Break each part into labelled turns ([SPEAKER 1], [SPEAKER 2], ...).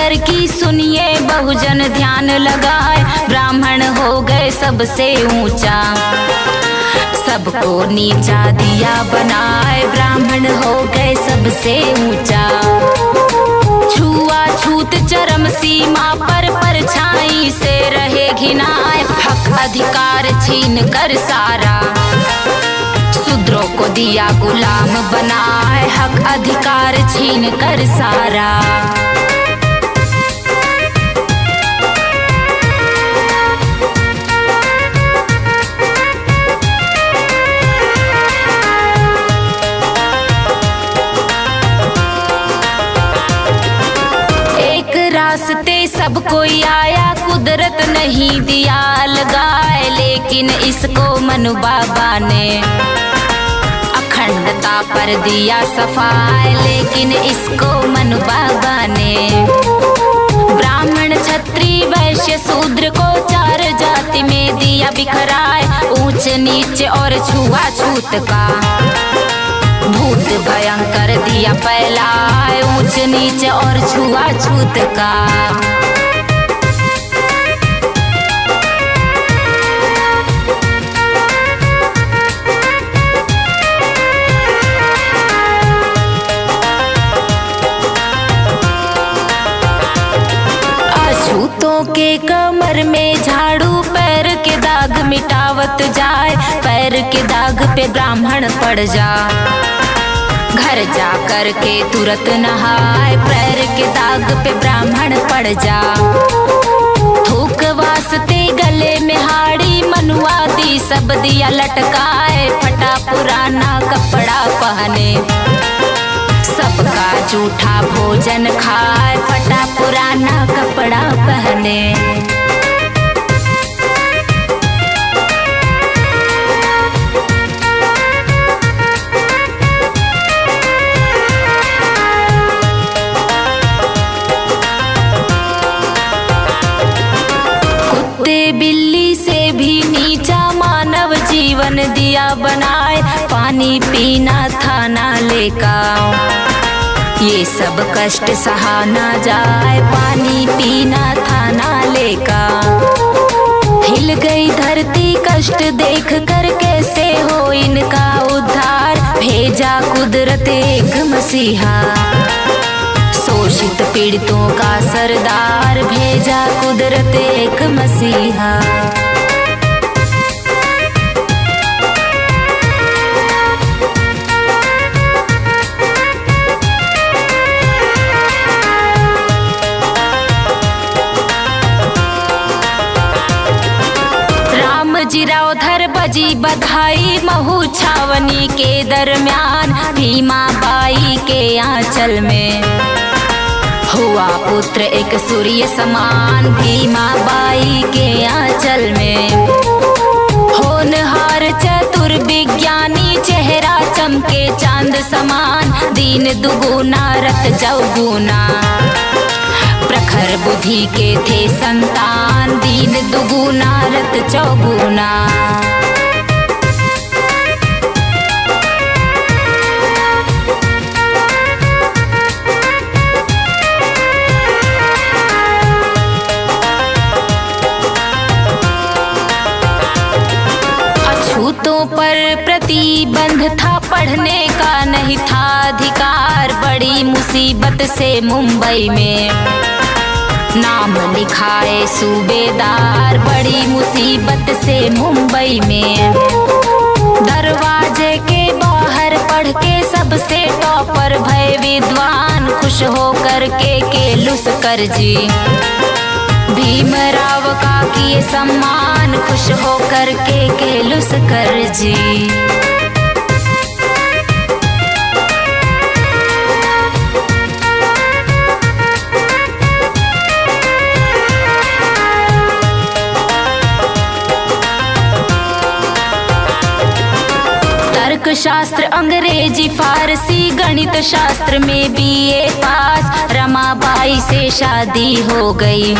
[SPEAKER 1] नगर की सुनिए बहुजन ध्यान लगाए, ब्राह्मण हो गए सबसे ऊंचा, सबको नीचा दिया बनाए, ब्राह्मण हो गए सबसे ऊंचा। छुआछूत चरम सीमा पर परछाई से रहे घिनाए, हक अधिकार छीन कर सारा, शूद्रों को दिया गुलाम बनाए, हक अधिकार छीन कर सारा। एक रास्ते सब कोई आया, कुदरत नहीं दिया लगाए, लेकिन इसको मनु बाबा ने अखंडता पर दिया सफाई, लेकिन इसको मनु बाबा ने। ब्राह्मण क्षत्रिय वैश्य शूद्र को चार जाति में दिया बिखराए, ऊंच नीच और छुआछूत का भूत भयंकर दिया फैलाए, ऊंच नीच और छुआछूत का। अछूतों के कमर में झाड़ू, पैर के दाग मिटावत जाए, पैर के दाग पे ब्राह्मण पड़ जा, घर जा कर के तुरंत नहाए, पैर के दाग पे ब्राह्मण पड़ जा। थूक वास्ते गले में हाड़ी, मनुआदी सब दिया लटकाए, फटा पुराना कपड़ा पहने, सबका जूठा भोजन खाए, फटा पुराना कपड़ा पहने। कुत्ते बिल्ली से भी नीचा मानव जीवन दिया बनाए, पानी पीना था नाले का, ये सब कष्ट सहा ना जाए, पानी पीना था नाले का। हिल गई धरती कष्ट देख कर, कैसे हो इनका उद्धार, भेजा कुदरत एक मसीहा, शोषित पीड़ितों का सरदार, भेजा कुदरत एक मसीहा। रामजीराव धर बजी बधाई, महू छावनी के दरमियान, भीमा बाई के आंचल में हुआ पुत्र एक सूर्य समान, भीमा बाई के आंचल में। होनहार चतुर विज्ञानी, चेहरा चमके चांद समान, दीन दुगुना रत चौगुना, प्रखर बुद्धि के थे संतान, दीन दुगुना रत चौगुना। अछूतों पर प्रतिबंध था, पढ़ने का नहीं था अधिकार, बड़ी मुसीबत से मुंबई में नाम लिखाए सूबेदार, बड़ी मुसीबत से मुंबई में। दरवाजे के बाहर पढ़ के सबसे टॉपर भय विद्वान, खुश हो कर के केलुस कर जी, भीमराव का किए सम्मान, खुश हो कर के केलुस कर जी। शास्त्र अंग्रेजी फारसी गणित शास्त्र में बीए पास, रमाबाई से शादी हो गई,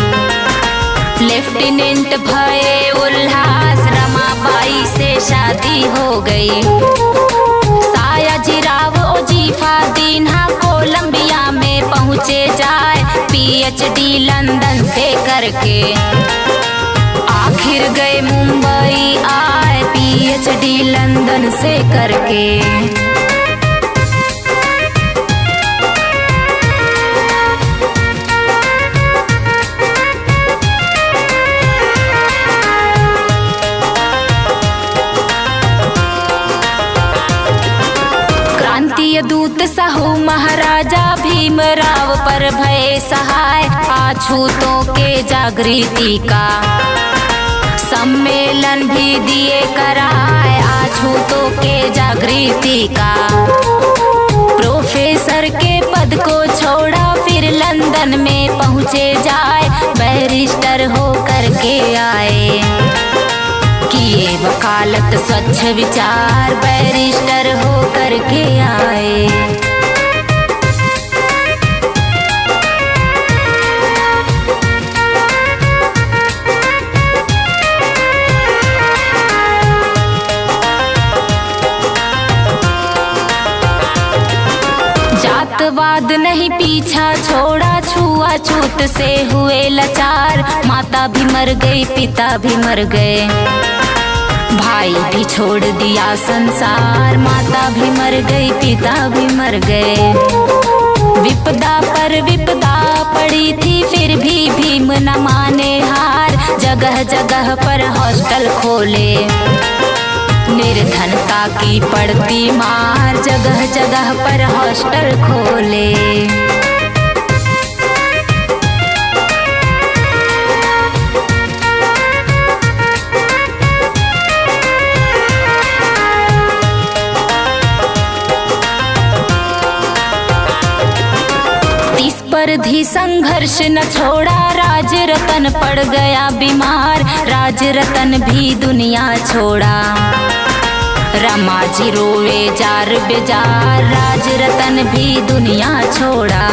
[SPEAKER 1] लेफ्टिनेंट भये उल्लास, रमाबाई से शादी हो गई। सायाजीराव ओजीफा दीन्हा कोलंबिया में पहुँचे जाए, PhD लंदन से करके। आखिर गए मुंबई आए PhD लंदन से करके। क्रांतीय दूत साहू महाराजा भीमराव पर भय सहाय। अछूतों के जागृति का सम्मेलन भी दिए कराए। अछूतों के जागृति का प्रोफेसर के पद को छोड़ा, फिर लंदन में पहुँचे जाए। बैरिस्टर हो करके आए, किए वकालत स्वच्छ विचार। बैरिस्टर हो करके आए। जातवाद नहीं पीछा छोड़ा, छुआछूत से हुए लाचार। माता भी मर गई पिता भी मर गए, भाई भी छोड़ दिया संसार। माता भी मर गई पिता भी मर गए। विपदा पर विपदा पड़ी थी, फिर भी भीम न माने हार। जगह जगह पर हॉस्टल खोले, निर्धनता की पड़ती मार। जगह जगह पर हॉस्टल खोले। पर संघर्ष न छोड़ा, राज रतन पड़ गया बीमार। राज रतन भी दुनिया छोड़ा, रमा जी रोवे जार बेजार। राज रतन भी दुनिया छोड़ा।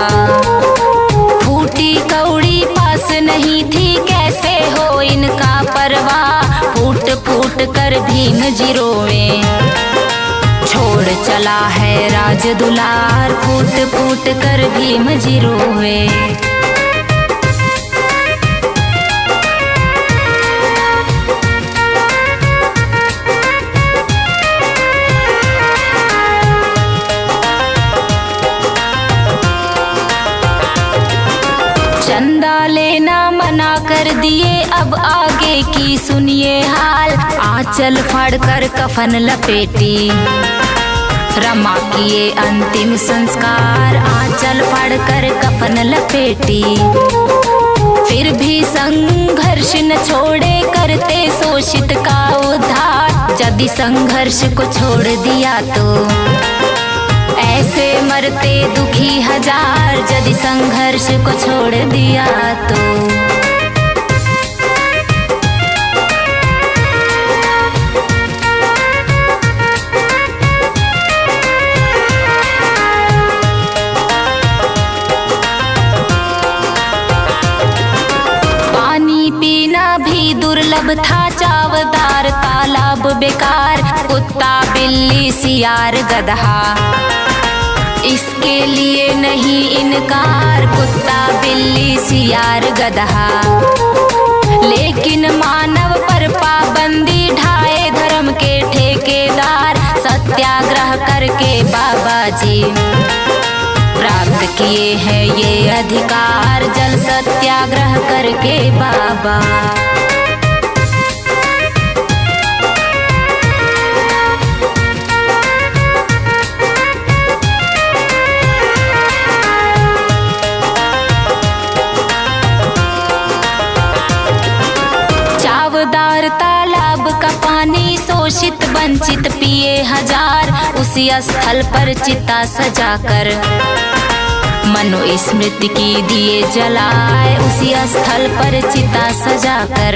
[SPEAKER 1] फूटी कौड़ी पास नहीं थी, कैसे हो इनका परवाह। फूट फूट कर भीम जी रोवे, छोड़ चला है राज दुलार। फूट फूट कर भीम जी रोवे। चंदा लेना मना कर दिए, अब आगे की सुनिए हाल। आंचल फाड़कर कफन लपेटी, रमा किए अंतिम संस्कार। आंचल फाड़कर कफन लपेटी, फिर भी संघर्ष न छोड़े, करते शोषित का उद्धार। यदि संघर्ष को छोड़ दिया तो ऐसे मरते दुखी हजार। यदि संघर्ष को छोड़ दिया तो दुर्लभ था, चावदार तालाब बेकार। कुत्ता बिल्ली सियार गधा, इसके लिए नहीं इनकार। कुत्ता बिल्ली सियार गधा, लेकिन मानव पर पाबंदी ढाए धर्म के ठेकेदार। सत्याग्रह करके बाबा जी प्राप्त किए हैं ये अधिकार। जल सत्याग्रह करके बाबा। चावदार तालाब का पानी शोषित वंचित पिए हजार। उसी स्थल पर चिता सजाकर मनुस्मृति की दिए जलाए। उसी स्थल पर चिता सजाकर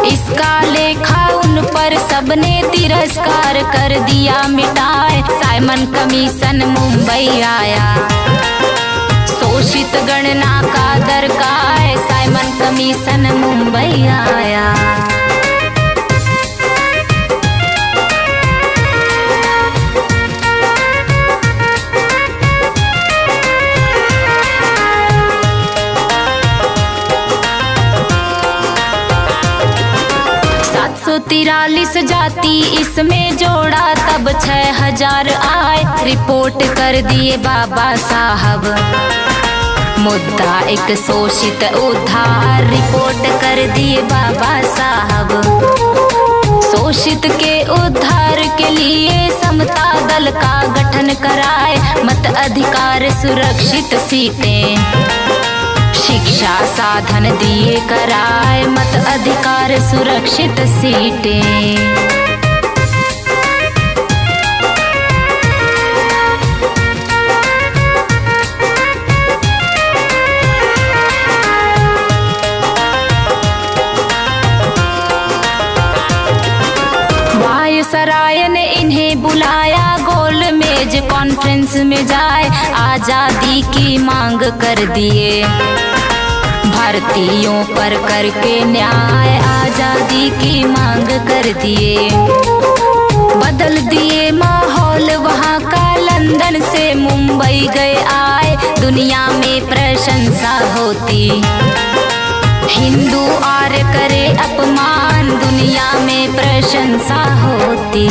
[SPEAKER 1] इसका लेखा उन पर सबने तिरस्कार कर दिया मिटाए। साइमन कमीशन मुंबई आया, शोषित गणना का दरकार। साइमन कमीशन मुंबई आया। 743 जाति इसमें जोड़ा तब 6000 आए। रिपोर्ट कर दिए बाबा साहब, मुद्दा एक शोषित उद्धार। रिपोर्ट कर दिए बाबा साहब, शोषित के उद्धार के लिए समता दल का गठन कराए। मत अधिकार सुरक्षित सीटें, शिक्षा साधन दिए कराए। मत अधिकार सुरक्षित सीटें। वायसराय ने इन्हें बुलाया, गोल मेज कॉन्फ्रेंस में जाए। आजादी की मांग कर दिए, भारतीयों पर करके न्याय। आजादी की मांग कर दिए, बदल दिए माहौल वहाँ का। लंदन से मुंबई गए आए, दुनिया में प्रशंसा होती। हिंदू आर्य करे अपमान, दुनिया में प्रशंसा होती।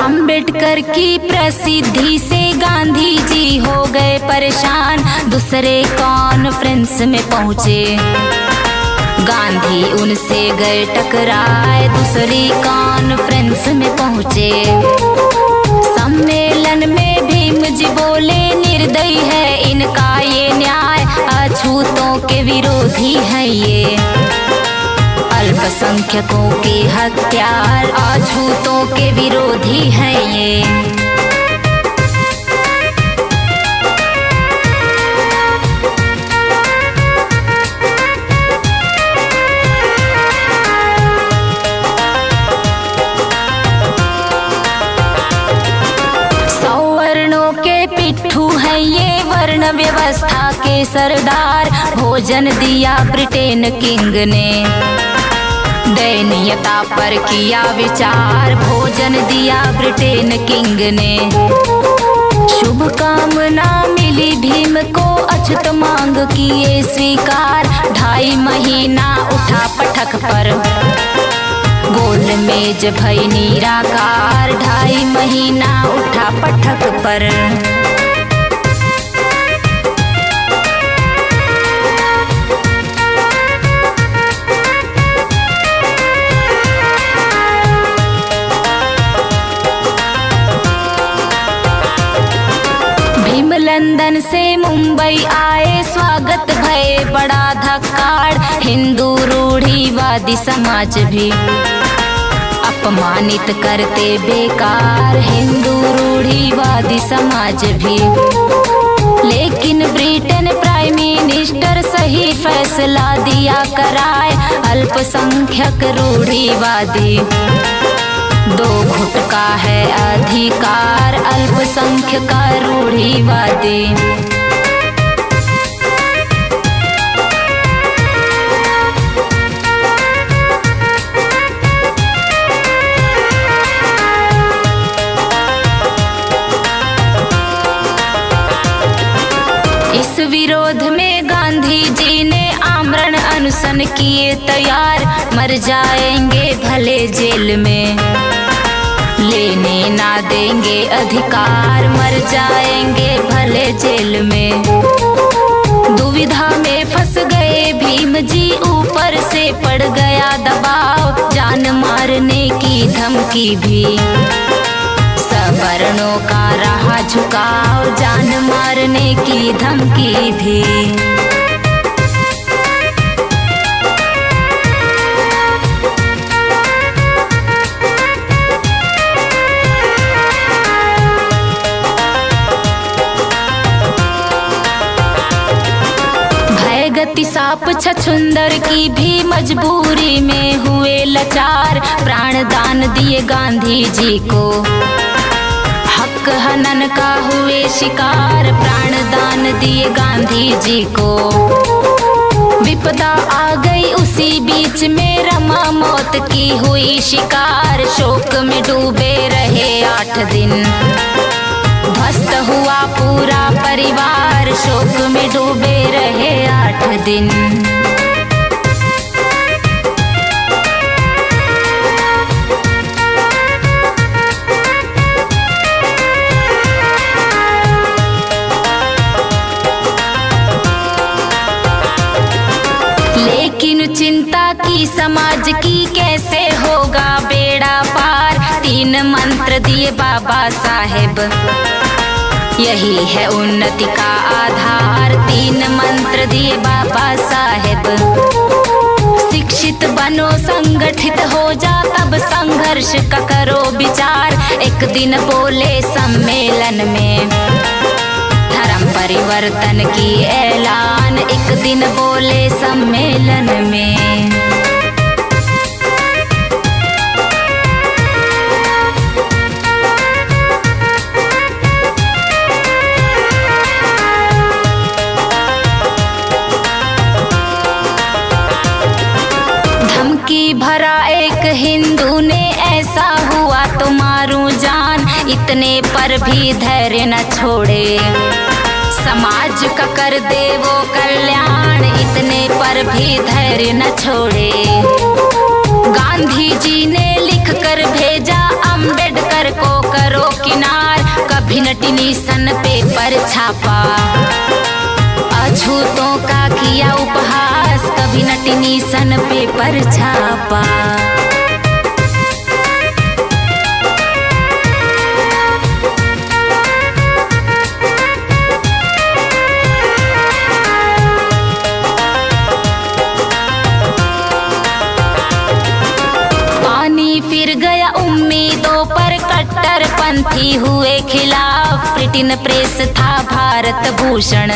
[SPEAKER 1] अम्बेडकर की प्रसिद्धि से गांधी जी हो गए परेशान। दूसरे कॉन्फ्रेंस में पहुँचे, गांधी उनसे गए टकराए। दूसरी कॉन्फ्रेंस में पहुँचे, सम्मेलन में भीम जी बोले निर्दयी है इनका ये न्याय। अछूतों के विरोधी है ये, अल्पसंख्यकों के हत्यार। अछूतों के विरोधी है ये। पिट्ठू है ये, वर्ण व्यवस्था के सरदार। भोजन दिया ब्रिटेन किंग ने, दयनीयता पर किया विचार। भोजन दिया ब्रिटेन किंग ने, शुभकामना मिली भीम को। अछूत मांग किए स्वीकार, 2.5 महीना उठा पटक पर। गोल मेज भई निराकार, 2.5 महीना उठा पटक पर। भीम लंदन से मुंबई आए, स्वागत भये बड़ा धक्कार। हिंदू रूढ़िवादी समाज भी अपमानित करते बेकार। हिंदू रूढ़िवादी समाज भी, लेकिन ब्रिटेन प्राइम मिनिस्टर सही फैसला दिया कराए। अल्पसंख्यक रूढ़िवादी, 2 घुट का है अधिकार। अल्पसंख्यक रूढ़िवादी, इस विरोध में गांधी जी ने आमरण अनशन किए तैयार। मर जाएंगे भले जेल में, लेने ना देंगे अधिकार। मर जाएंगे भले जेल में। दुविधा में फंस गए भीम जी, ऊपर से पड़ गया दबाव। जान मारने की धमकी भी, सवर्णों का रहा झुकाव। जान मारने की धमकी भी। गति साप छछुंदर की भी मजबूरी में हुए लाचार। प्राण दान दिए गांधी जी को, हक हनन का हुए शिकार। प्राण दान दिए गांधी जी को, विपदा आ गई उसी बीच में, रमा मौत की हुई शिकार। शोक में डूबे रहे 8 दिन, ध्वस्त हुआ पूरा परिवार। शोक में डूबे रहे 8 दिन। लेकिन चिंता की समाज की, कैसे होगा बेड़ा पार। 3 मंत्र दिए बाबा साहेब, यही है उन्नति का आधार। 3 मंत्र दिए बाबा साहेब। शिक्षित बनो, संगठित हो जा, तब संघर्ष का करो विचार। एक दिन बोले सम्मेलन में, धर्म परिवर्तन की ऐलान। एक दिन बोले सम्मेलन में। धमकी भरा एक हिंदू ने, ऐसा हुआ तो मारूं जान। इतने पर भी धैर्य न छोड़े, समाज का कर दे वो कल्याण। इतने पर भी धैर्य न छोड़े। गांधी जी ने लिख कर भेजा, अम्बेडकर को करो किनार। कभी न टेलीविजन पेपर छापा, अछूतों का किया उपहास। कभी न टेलीविजन पेपर छापा। फिर गया उम्मीदों पर, कट्टरपंथी हुए खिलाफ। प्रिंटिंग प्रेस था भारत भूषण,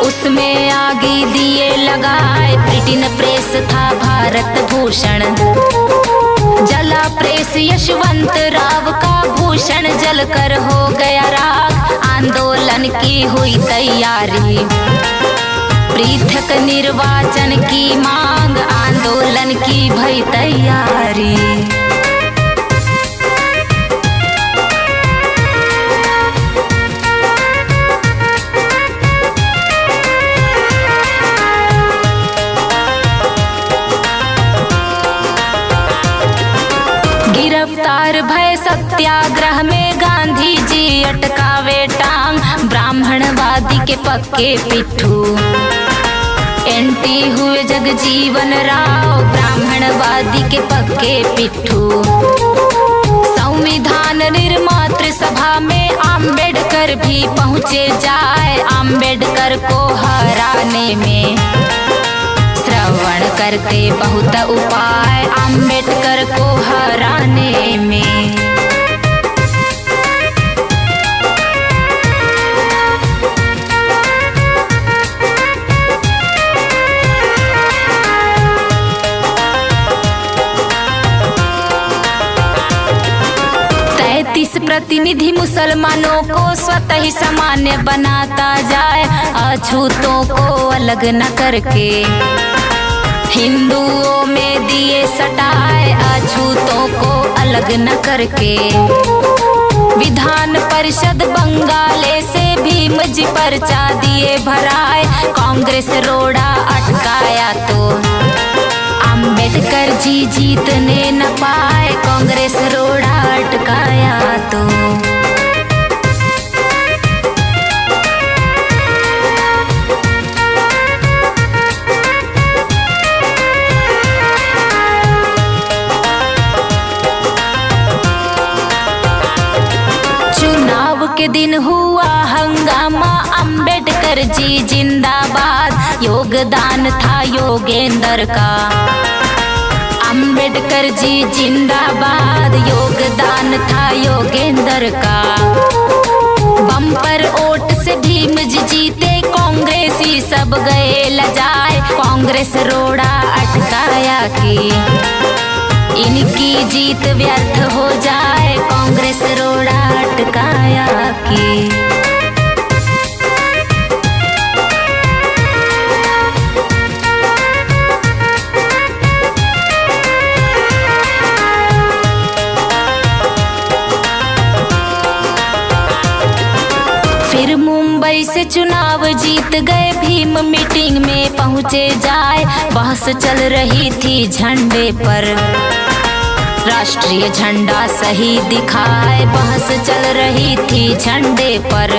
[SPEAKER 1] उसमें आगे दिए लगाए। प्रिंटिंग प्रेस था भारत भूषण। जला प्रेस यशवंत राव का, भूषण जलकर हो गया राख। आंदोलन की हुई तैयारी, पृथक निर्वाचन की मांग। आंदोलन की भई तैयारी। गिरफ्तार भय सत्याग्रह में, गांधी जी अटकावे टांग। ब्राह्मणवादी के पक्के पिट्ठू, एंटी हुए जगजीवन राव। ब्राह्मणवादी के पक्के पिट्ठू। संविधान निर्मात्र सभा में, अम्बेडकर भी पहुँचे जाए। अम्बेडकर को हराने में श्रवण करते बहुत उपाय। अम्बेडकर को हराने में। प्रतिनिधि मुसलमानों को स्वतः ही सामान्य बनाता जाए। अछूतों को अलग न करके, हिंदुओं में दिए सटाए। अछूतों को अलग न करके। विधान परिषद बंगाले से, भीम जी पर्चा दिए भराए। कांग्रेस रोड़ा अटकाया तो अम्बेडकर जी जीतने न पाए। कांग्रेस रोड़ा अटकाया तो। चुनाव के दिन हुआ हंगामा, अम्बेडकर जी जिंदाबाद। योगदान था योगेंद्र का, अम्बेडकर जी जिंदाबाद। योगदान था योगेंद्र का। बम्पर वोट से भीम जी जीते, कांग्रेसी सब गए लजाए। कांग्रेस रोड़ा अटकाया कि इनकी जीत व्यर्थ हो जाए। कांग्रेस रोड़ा अटकाया कि मुंबई से चुनाव जीत गए भीम, मीटिंग में पहुंचे जाए, बहस चल रही थी झंडे पर, राष्ट्रीय झंडा सही दिखाए, बहस चल रही थी झंडे पर।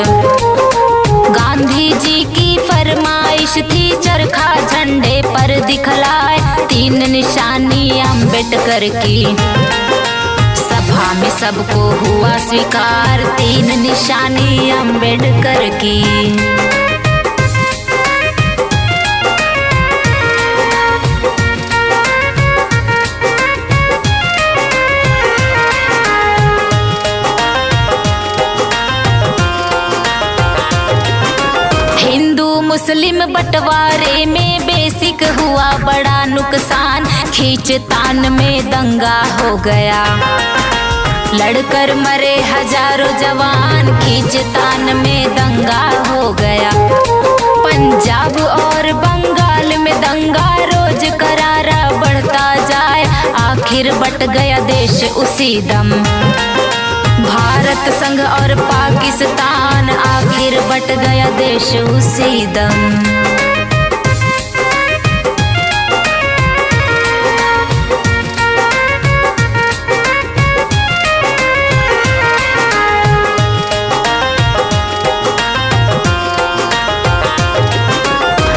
[SPEAKER 1] गांधी जी की फरमाइश थी चरखा झंडे पर दिखलाए, 3 निशानी अम्बेडकर की, सभा में सबको हुआ स्वीकार, 3 निशानी अम्बेडकर की। मुस्लिम बंटवारे में बेसिक हुआ बड़ा नुकसान, खींचतान में दंगा हो गया, लड़कर मरे हजारों जवान, खींचतान में दंगा हो गया। पंजाब और बंगाल में दंगा रोज करारा बढ़ता जाए, आखिर बट गया देश उसी दम, भारत संघ और पाकिस्तान, आखिर बट गया देश उसी दम।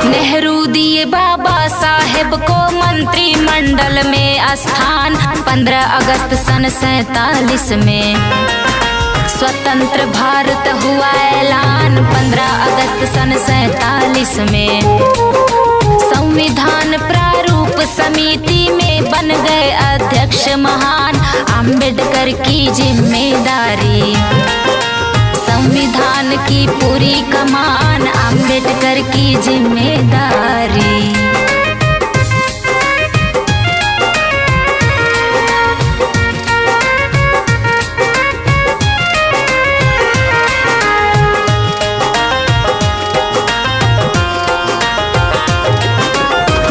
[SPEAKER 1] नेहरू दिए बाबा साहेब को मंत्रिमंडल में स्थान, 15 अगस्त सन 47 में स्वतंत्र भारत हुआ ऐलान, 15 अगस्त सन 47 में। संविधान प्रारूप समिति में बन गए अध्यक्ष महान, अम्बेडकर की जिम्मेदारी, संविधान की पूरी कमान, अम्बेडकर की जिम्मेदारी।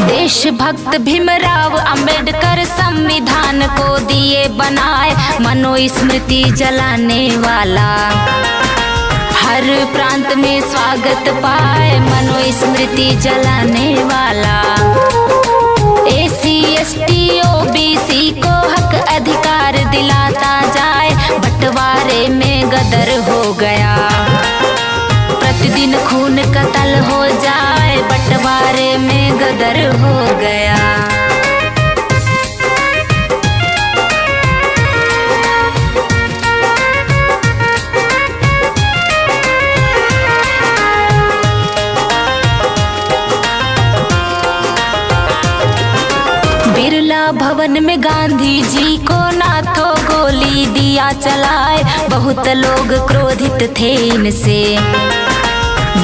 [SPEAKER 1] देशभक्त भीमराव अंबेडकर संविधान को दिए बनाए, मनुस्मृति जलाने वाला, हर प्रांत में स्वागत पाए, मनुस्मृति जलाने वाला। SC ST OBC को हक अधिकार दिलाता जाए, बंटवारे में गदर हो गया, प्रतिदिन खून कत्ल हो जाए, बंटवारे में गदर हो गया। बिरला भवन में गांधी जी को नाथों गोली दिया चलाए, बहुत लोग क्रोधित थे इनसे,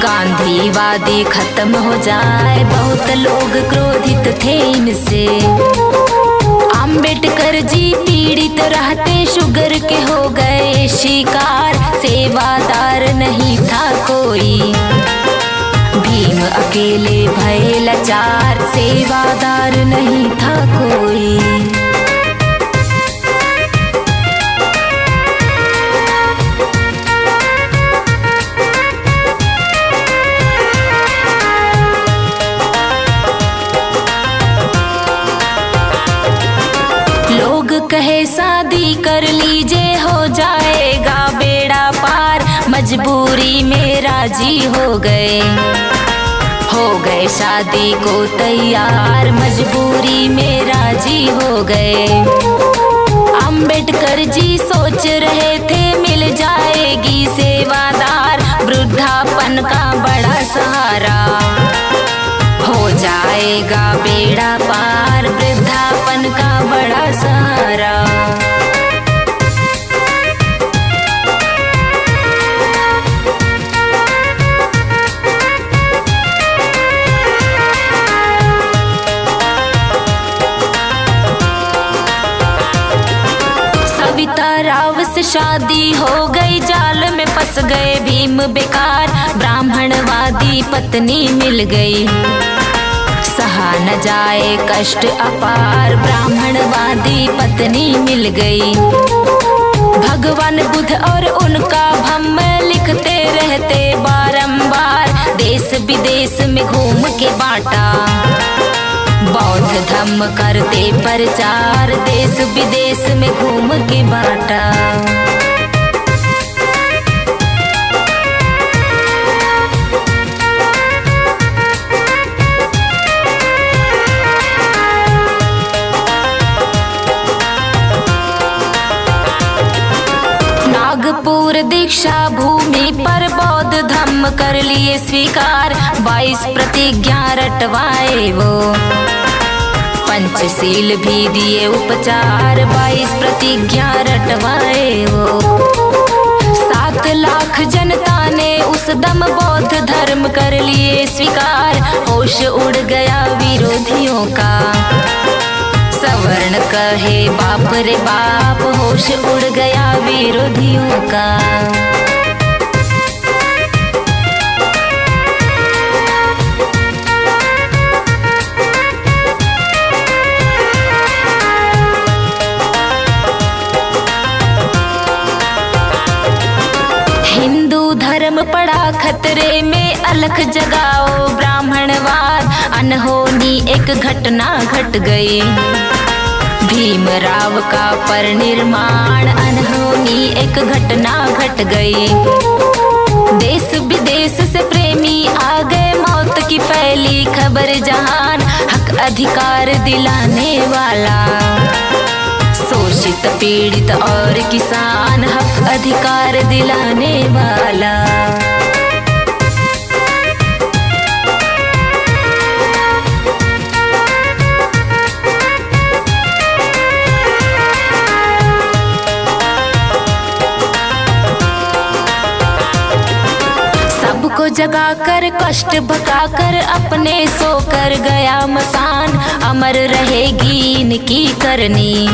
[SPEAKER 1] गांधीवादी खत्म हो जाए, बहुत लोग क्रोधित थे इनसे। अंबेडकर जी पीड़ित रहते शुगर के हो गए शिकार, सेवादार नहीं था कोई, भीम अकेले भय लाचार, सेवादार नहीं था कोई। कहे शादी कर लीजिए हो जाएगा बेड़ा पार, मजबूरी में राजी हो गए शादी को तैयार, मजबूरी में राजी हो गए। अंबेडकर जी सोच रहे थे मिल जाएगी सेवादार, वृद्धापन का बड़ा सहारा, हो जाएगा बेड़ा पार, वृद्धापन का बड़ा सहारा। सविता राव से शादी हो गई, जाल में फंस गए भीम बेकार, ब्राह्मणवादी पत्नी मिल गई, सहा न जाए कष्ट अपार, ब्राह्मणवादी पत्नी मिल गई। भगवान बुद्ध और उनका भम्म लिखते रहते बारंबार, हम करते प्रचार, देश विदेश में घूम के बाटा। नागपुर दीक्षा भूमि पर बौद्ध धम्म कर लिए स्वीकार, 22 प्रतिज्ञा रटवाए वो। पंचशील भी दिए उपचार, 22 प्रतिज्ञा रटवाए वो। 7 लाख जनता ने उस दम बौद्ध धर्म कर लिए स्वीकार, होश उड़ गया विरोधियों का। सवर्ण कहे बाप रे बाप, होश उड़ गया विरोधियों का। हिंदू धर्म पड़ा खतरे में, अलख जगाओ ब्राह्मणवाद। अनहोनी एक घटना घट गई, भीमराव का परिनिर्माण। अनहोनी एक घटना घट गई, देश विदेश से प्रेमी आ गए। मौत की फैली खबर जहान, हक अधिकार दिलाने वाला। शोषित पीड़ित और किसान, हक अधिकार दिलाने वाला। सबको जगाकर कष्ट भगाकर अपने सोकर गया मसान। अमर रहेगी इनकी करनी,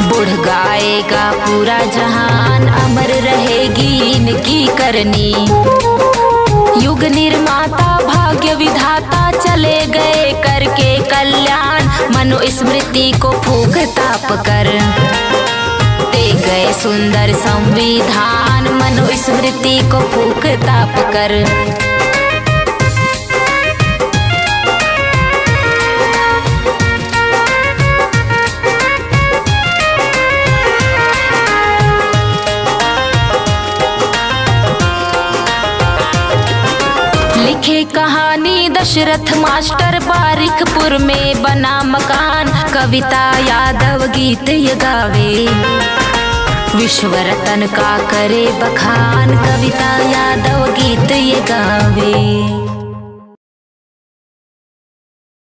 [SPEAKER 1] बुढ़ गाएगा पूरा जहान। अमर रहेगी इनकी करनी, युग निर्माता भाग्य विधाता चले गए करके कल्याण। मनुस्मृति को फूंक ताप कर दे गए सुंदर संविधान। मनुस्मृति को फूंक ताप कर। लिखे कहानी दशरथ मास्टर, बारिकपुर में बना मकान। कविता यादव गीत ये गावे, विश्व रतन का करे बखान। कविता यादव गीत ये गावे।